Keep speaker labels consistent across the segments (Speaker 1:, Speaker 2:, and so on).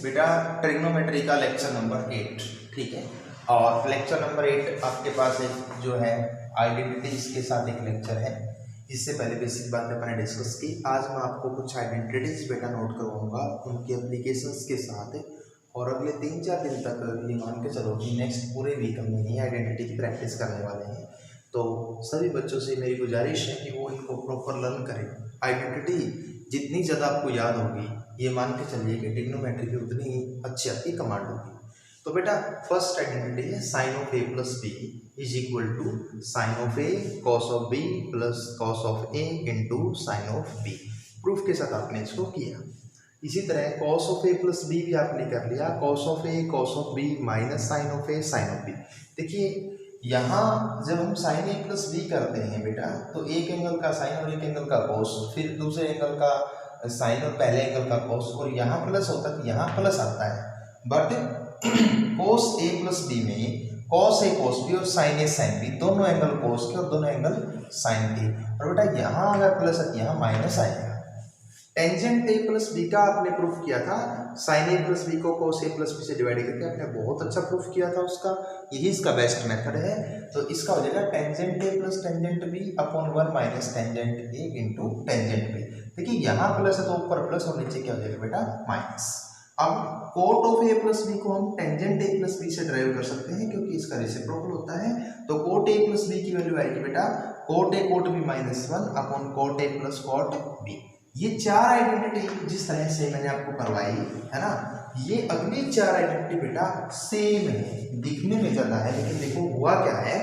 Speaker 1: बेटा ट्रिग्नोमेट्री का lecture number 8, ठीक है। और लेक्चर नंबर 8 आपके पास एक जो है आइडेंटिटीज के साथ एक लेक्चर है। इससे पहले बेसिक बातें मैंने डिस्कस की। आज मैं आपको कुछ आइडेंटिटीज बेटा नोट करवाऊंगा उनके एप्लीकेशंस के साथ, और अगले 3-4 दिन तक ये मान के चलो कि नेक्स्ट पूरे वीक हम यही आइडेंटिटी की प्रैक्टिस करने वाले हैं। तो सभी बच्चों से मेरी गुजारिश है कि वो इनको प्रॉपर लर्न करें। आइडेंटिटी जितनी ज़्यादा आपको याद होगी, ये मान के चलिए कि ट्रिग्नोमेट्री की उतनी ही अच्छी आपकी कमांड होगी। तो बेटा फर्स्ट आइडेंटिटी है sine of A plus B is equal to sine of A cos of B plus cos of A into sine of B. Proof के साथ आपने इसको किया। इसी तरह cos of A plus B भी आपने कर लिया, cos of A cos of B minus sine of A sine of B. देखिए यहाँ जब हम साइन ए प्लस बी करते हैं बेटा, तो एक एंगल का साइन और एक एंगल का कॉस, फिर दूसरे एंगल का साइन और पहले एंगल का कॉस, और यहाँ प्लस होता है तो यहाँ प्लस आता है। But cos A plus B में कॉस ए कॉस बी और साइन ए साइन बी दोनों एंगल कॉस के और दोनों एंगल साइन के, और बेटा यहाँ अगर प्लस है यहाँ माइनस आएगा। टेंजेंट ए प्लस बी का आपने प्रूफ किया था, साइन ए प्लस बी को कॉस ए प्लस बी से डिवाइड करके आपने बहुत अच्छा प्रूफ किया था उसका। यही इसका बेस्ट मेथड है। तो इसका हो जाएगा tangent A plus tangent B upon 1 minus tangent A into tangent B. देखिए यहाँ प्लस है तो ऊपर प्लस और नीचे क्या हो जाएगा बेटा माइनस। अब cot of A plus B को हम टेंजेंट ए प्लस बी से ड्राइव कर सकते हैं क्योंकि इसका रेसिप्रोकल होता है। तो कोट ए प्लस बी की वैल्यू आएगी बेटा cot A cot B minus 1 upon cot A plus cot B. ये 4 आइडेंटिटी जिस तरह से मैंने आपको करवाई है ना, ये अगली 4 आइडेंटिटी बेटा सेम है, दिखने में ज़्यादा है, लेकिन देखो हुआ क्या है।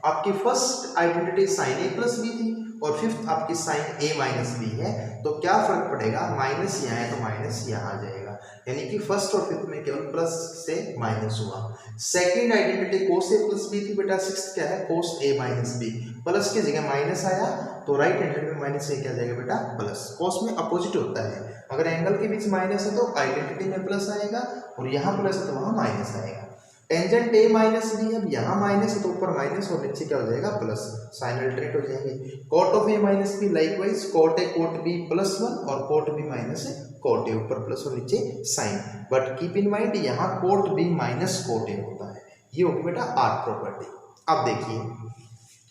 Speaker 1: आपकी first identity sign A plus B थी और फिफ्थ आपकी साइन ए माइनस बी है। तो क्या फर्क पड़ेगा, माइनस यहाँ है तो माइनस यहाँ आ जाएगा, यानी कि फर्स्ट और फिफ्थ में केवल प्लस से माइनस हुआ। सेकंड आइडेंटिटी कोस ए प्लस बी थी बेटा, सिक्स्थ क्या है कोस ए माइनस बी, प्लस की जगह माइनस आया तो राइट हैंड में माइनस से क्या जाएगा बेटा प्लस। कोस में अपोजिट होता है, अगर एंगल के बीच माइनस है तो आइडेंटिटी में प्लस आएगा, और यहाँ प्लस है तो वहाँ माइनस आएगा। टेंजेंट ए माइनस बी, अब यहाँ माइनस है तो ऊपर माइनस और नीचे क्या हो जाएगा प्लस, साइन अल्टरनेट हो जाएंगे। Cot of A minus B likewise cot A cot B plus 1 और cot B minus cot A, ऊपर प्लस और नीचे sign. But keep in mind यहाँ cot B minus cot A होता है। ये होगी बेटा आर्ट प्रॉपर्टी। अब देखिए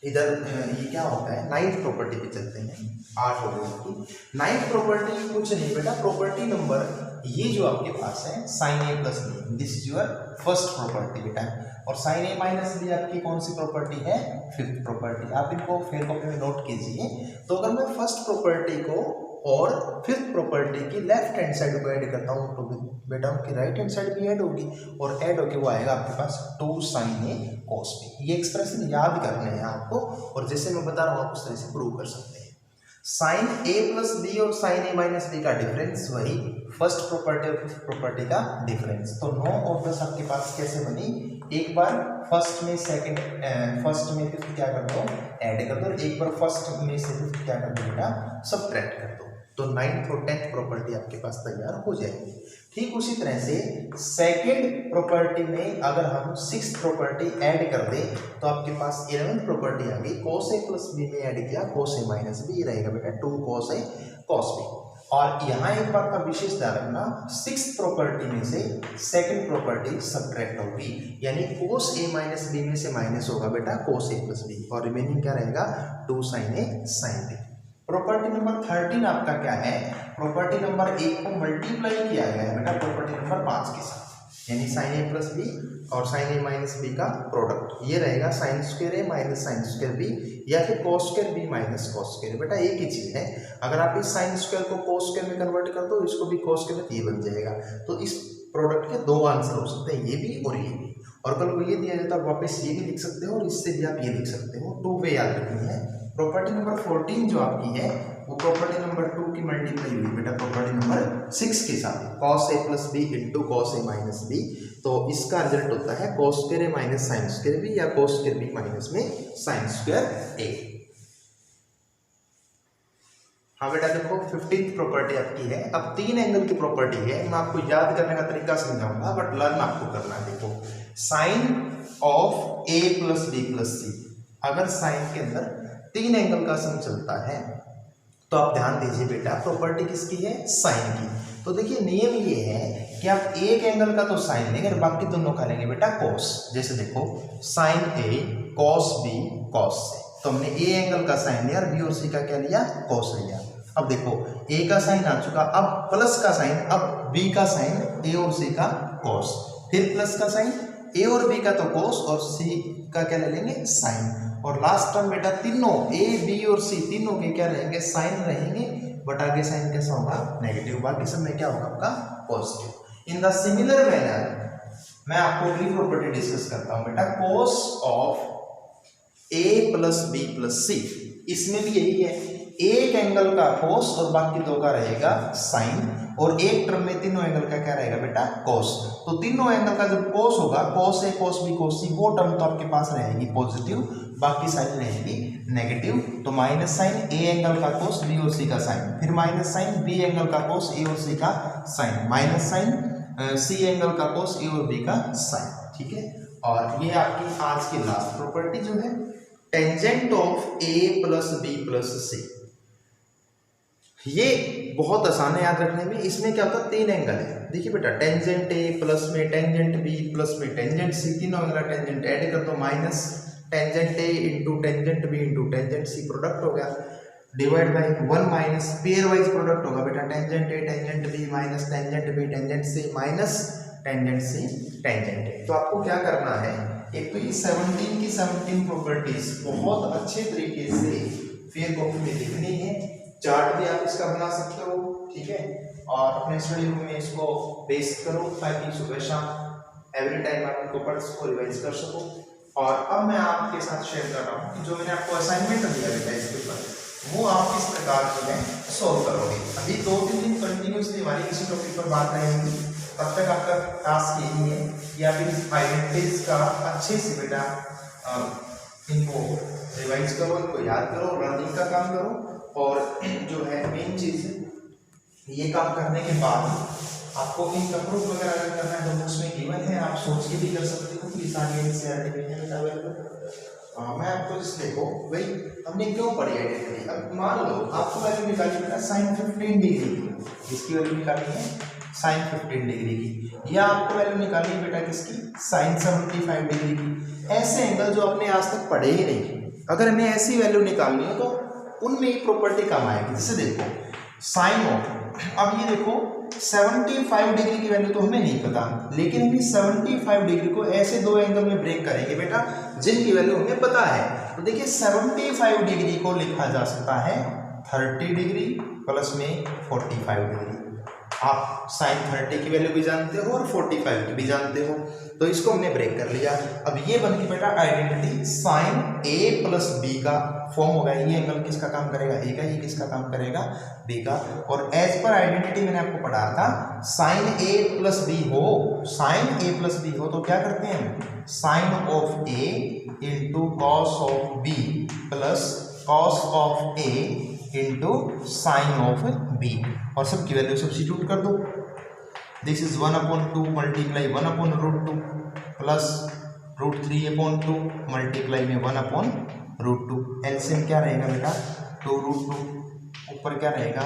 Speaker 1: इधर ये क्या होता है, नाइन्थ प्रॉपर्टी पे चलते हैं। 8 हो गई। नाइन्थ प्रॉपर्टी कुछ नहीं बेटा, प्रॉपर्टी नंबर ये जो आपके पास है sine A plus B, this is your first property बेटा, और साइन ए माइनस बी आपकी कौन सी प्रॉपर्टी है, फिफ्थ प्रॉपर्टी। आप इनको फेयर कॉपी में नोट कीजिए। तो अगर मैं फर्स्ट प्रॉपर्टी को और फिफ्थ प्रॉपर्टी की लेफ्ट हैंड साइड को ऐड करता हूँ तो बेटा उनकी राइट हैंड साइड भी ऐड होगी, और ऐड होके वो आएगा आपके पास 2 साइन ए कॉस बी। ये एक्सप्रेशन याद करने हैं आपको, और जैसे मैं बता रहा हूँ आप उस तरह से प्रूव कर सकते हैं। साइन ए प्लस बी और साइन ए माइनस बी का डिफरेंस वही फर्स्ट प्रॉपर्टी और फिफ्थ प्रॉपर्टी का डिफरेंस। तो 9 और 10 आपके पास कैसे बनी, एक बार फर्स्ट में सेकंड फर्स्ट में फिफ्थ क्या कर दो ऐड कर दो, एक बार फर्स्ट में से फिफ्थ क्या कर दो बेटा सबट्रैक्ट कर दो। तो 9th और 10th प्रॉपर्टी आपके पास तैयार हो जाएगी। ठीक उसी तरह से सेकंड प्रॉपर्टी में अगर हम 6th प्रॉपर्टी ऐड कर दें तो आपके पास 11th प्रॉपर्टी आ गई। कोस ए प्लस बी में ऐड किया कोस ए माइनस बी, रहेगा बेटा 2 कोस ए कोस बी। और यहाँ एक बात का विशेष ध्यान रखना, 6th प्रॉपर्टी में से सेकंड प्रॉपर्टी सबट्रैक्ट होगी, यानी कोस ए माइनस बी में से माइनस होगा बेटा कोस ए प्लस बी, और रिमेनिंग क्या रहेगा 2 sign A sine B. Property number 13 आपका क्या है, प्रॉपर्टी नंबर 1 को मल्टीप्लाई किया गया है बेटा प्रॉपर्टी नंबर 5 के साथ, यानी साइन ए प्लस बी और साइन ए माइनस बी का प्रोडक्ट। ये रहेगा sine square A minus sine square B, या फिर cos square B minus cos square. बेटा एक ही चीज है, अगर आप इस साइन स्क्वायर को कॉस स्क्वायर में कन्वर्ट कर दो, इसको भी कॉस स्क्वायर में, ये बन जाएगा। तो इस प्रोडक्ट के 2 आंसर हो सकते हैं, ये भी और ये भी। और कल को ये दिया जाता है वापस ये भी लिख सकते हो, और इससे भी आप ये लिख सकते हो। 2 वे याद रखनी है। प्रॉपर्टी नंबर 14 जो आपकी है वो प्रॉपर्टी नंबर 2 की मल्टीप्लाई हुई बेटा प्रॉपर्टी नंबर 6 के साथ, cos A plus B into cos A minus B. तो इसका रिजल्ट होता है cos square A minus sine square B, या कॉस स्क्वायर बी माइनस में साइन स्क्वायर ए। हाँ बेटा देखो 15th प्रॉपर्टी आपकी है। अब 3 एंगल की प्रॉपर्टी है, मैं आपको याद करने का तरीका समझाऊंगा, बट लर्न आपको करना है। देखो sine of A plus B plus C, अगर साइन के अंदर 3 एंगल का सम चलता है तो आप ध्यान दीजिए बेटा प्रॉपर्टी किसकी है, साइन की। तो देखिए नियम ये है कि आप एक एंगल का तो साइन लेंगे और बाकी दोनों का लेंगे बेटा कॉस। जैसे देखो साइन ए कॉस बी कॉस सी, तो हमने ए एंगल का साइन लिया और बी और सी का क्या लिया, कॉस लिया। अब देखो ए का साइन आ चुका, अब प्लस का साइन, अब बी का साइन ए और सी का कॉस, फिर प्लस का साइन ए और बी का तो कॉस और सी का क्या ले लेंगे, साइन। और लास्ट टर्म बेटा तीनों ए बी और सी तीनों के क्या रहेंगे, साइन रहेंगे, बट आगे साइन कैसा होगा, नेगेटिव। बाकी सब में क्या होगा आपका positive. In the similar manner मैं आपको अगली प्रॉपर्टी डिस्कस करता हूं बेटा, cos of A plus B plus C. इसमें भी यही है, एक एंगल का cos और बाकी दो का रहेगा साइन, और एक टर्म में तीनों एंगल का क्या रहेगा बेटा, cos। तो तीनों एंगल का जब cos होगा, cos ए cos बी cos सी, वो टर्म तो आपके पास रहेगी पॉजिटिव, बाकी साइन रहेगी नेगेटिव। तो माइनस साइन ए एंगल का cos बी और सी का साइन, फिर माइनस साइन बी एंगल का cos ए और सी का sine, minus sine C angle का cos ए और बी का साइन। ठीक है, और ये आपकी आज की लास्ट प्रॉपर्टी जो है, tangent of A plus B plus C. ये बहुत आसान है याद रखने में। इसमें क्या होता है, तीन एंगल है। देखिए बेटा, टेंजेंट ए प्लस में टेंजेंट बी प्लस में टेंजेंट सी, तीनों एंगल टेंजेंट ऐड कर दो, minus tangent A into tangent B into tangent C, product हो गया, divide by 1 minus pairwise product होगा बेटा, tangent A tangent B minus tangent B tangent C minus tangent C tangent A. तो आपको क्या करना है, एक तो ये 17 की 17 प्रॉपर्टीज बहुत अच्छे तरीके से फेयर कॉपी में लिखनी है। चार्ट भी आप इसका बना सकते हो, ठीक है, और अपने स्टडी रूम में इसको पेस्ट करो ताकि सुबह शाम एवरी टाइम आप इनको पढ़ सको, रिवाइज कर सको। और अब मैं आपके साथ शेयर कर रहा हूँ कि जो मैंने आपको असाइनमेंट दिया बेटा इसके ऊपर, वो आप किस प्रकार जो है सॉल्व करोगे। अभी 2-3 दिन कंटिन्यूसली हमारी इसी टॉपिक पर बात रहेगी। तब तक आपका टास्क यही है कि आप इस आइडेंटिटीज का अच्छे से बेटा इनको रिवाइज करो, इनको याद करो, लर्निंग का काम करो। और जो है मेन चीज ये काम करने के बाद आपको इनका प्रूफ वगैरह अगर करना है तो बुक्स में गिवन है, आप सोच के भी कर सकते हो कि सारी एनसीईआरटी में है अवेलेबल। मैं आपको जिस देखो भाई हमने क्यों पढ़ी आइडेंटिटी। अब मान लो आपको वैल्यू निकालनी है साइन 15 डिग्री की, इसकी वैल्यू निकालनी है साइन 15 डिग्री की, या आपको वैल्यू निकालनी है बेटा किसकी, साइन 75 डिग्री की। ऐसे एंगल जो आपने आज तक पढ़े ही नहीं, अगर हमें ऐसी वैल्यू निकालनी है तो उनमें एक प्रॉपर्टी काम आएगी। जैसे देखो साइन ऑफ, अब ये देखो 75 डिग्री की वैल्यू तो हमें नहीं पता, लेकिन हम 75 डिग्री को ऐसे दो एंगल में ब्रेक करेंगे बेटा जिनकी वैल्यू हमें पता है। तो देखिए 75 डिग्री को लिखा जा सकता है 30 डिग्री प्लस में 45 डिग्री। आप साइन 30 की वैल्यू भी जानते हो और 45 की भी जानते हो, तो इसको हमने ब्रेक कर लिया। अब ये बन गई बेटा identity, sign A plus B का फॉर्म होगा। ये एंगल किसका काम करेगा, ए का, ये किसका काम करेगा, बी का। और एज पर आइडेंटिटी मैंने आपको पढ़ा था, साइन ए प्लस बी हो, साइन ए प्लस बी हो तो क्या करते हैं, sine of A into cos of B plus cos of A into sine of B, और सबकी वैल्यू सब्स्टिट्यूट कर दो। This is 1/2 multiply 1/√2 plus √3/2 multiply में 1/√2। एलसीएम क्या रहेगा बेटा 2√2, ऊपर क्या रहेगा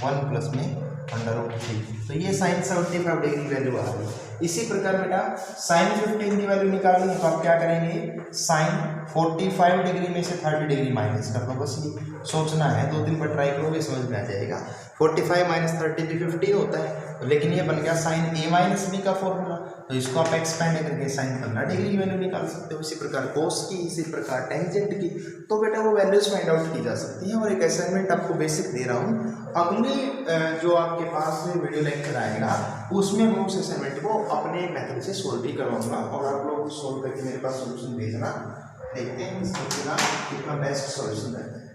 Speaker 1: 1 प्लस में √3। तो ये साइन 75 डिग्री की वैल्यू आ गई। इसी प्रकार बेटा साइन 15 की वैल्यू निकालनी है तो आप क्या करेंगे, साइन 45 डिग्री में से 30 डिग्री माइनस कर दो। बस ये सोचना है, 2-3 बार ट्राई करोगे समझ में आ जाएगा। 45 माइनस 30 भी 15 होता है, लेकिन ये बन गया साइन ए माइनस बी का फॉर्मूला, तो इसको आप एक्सपेंड करके साइन 15 डिग्री की वैल्यू निकाल सकते हो। इसी प्रकार कोस की, इसी प्रकार टेंजेंट की, तो बेटा वो वैल्यूज फाइंड आउट की जा सकती हैं। और एक असाइनमेंट आपको बेसिक दे रहा हूँ, अगले जो आपके पास वीडियो लेक्चर आएगा उसमें मैं उस असाइनमेंट को अपने मेथड से सोल्व भी करवाऊंगा, और आप लोग सोल्व करके मेरे पास सोल्यूशन भेजना, देखते हैं कितना बेस्ट सोल्यूशन रहता है।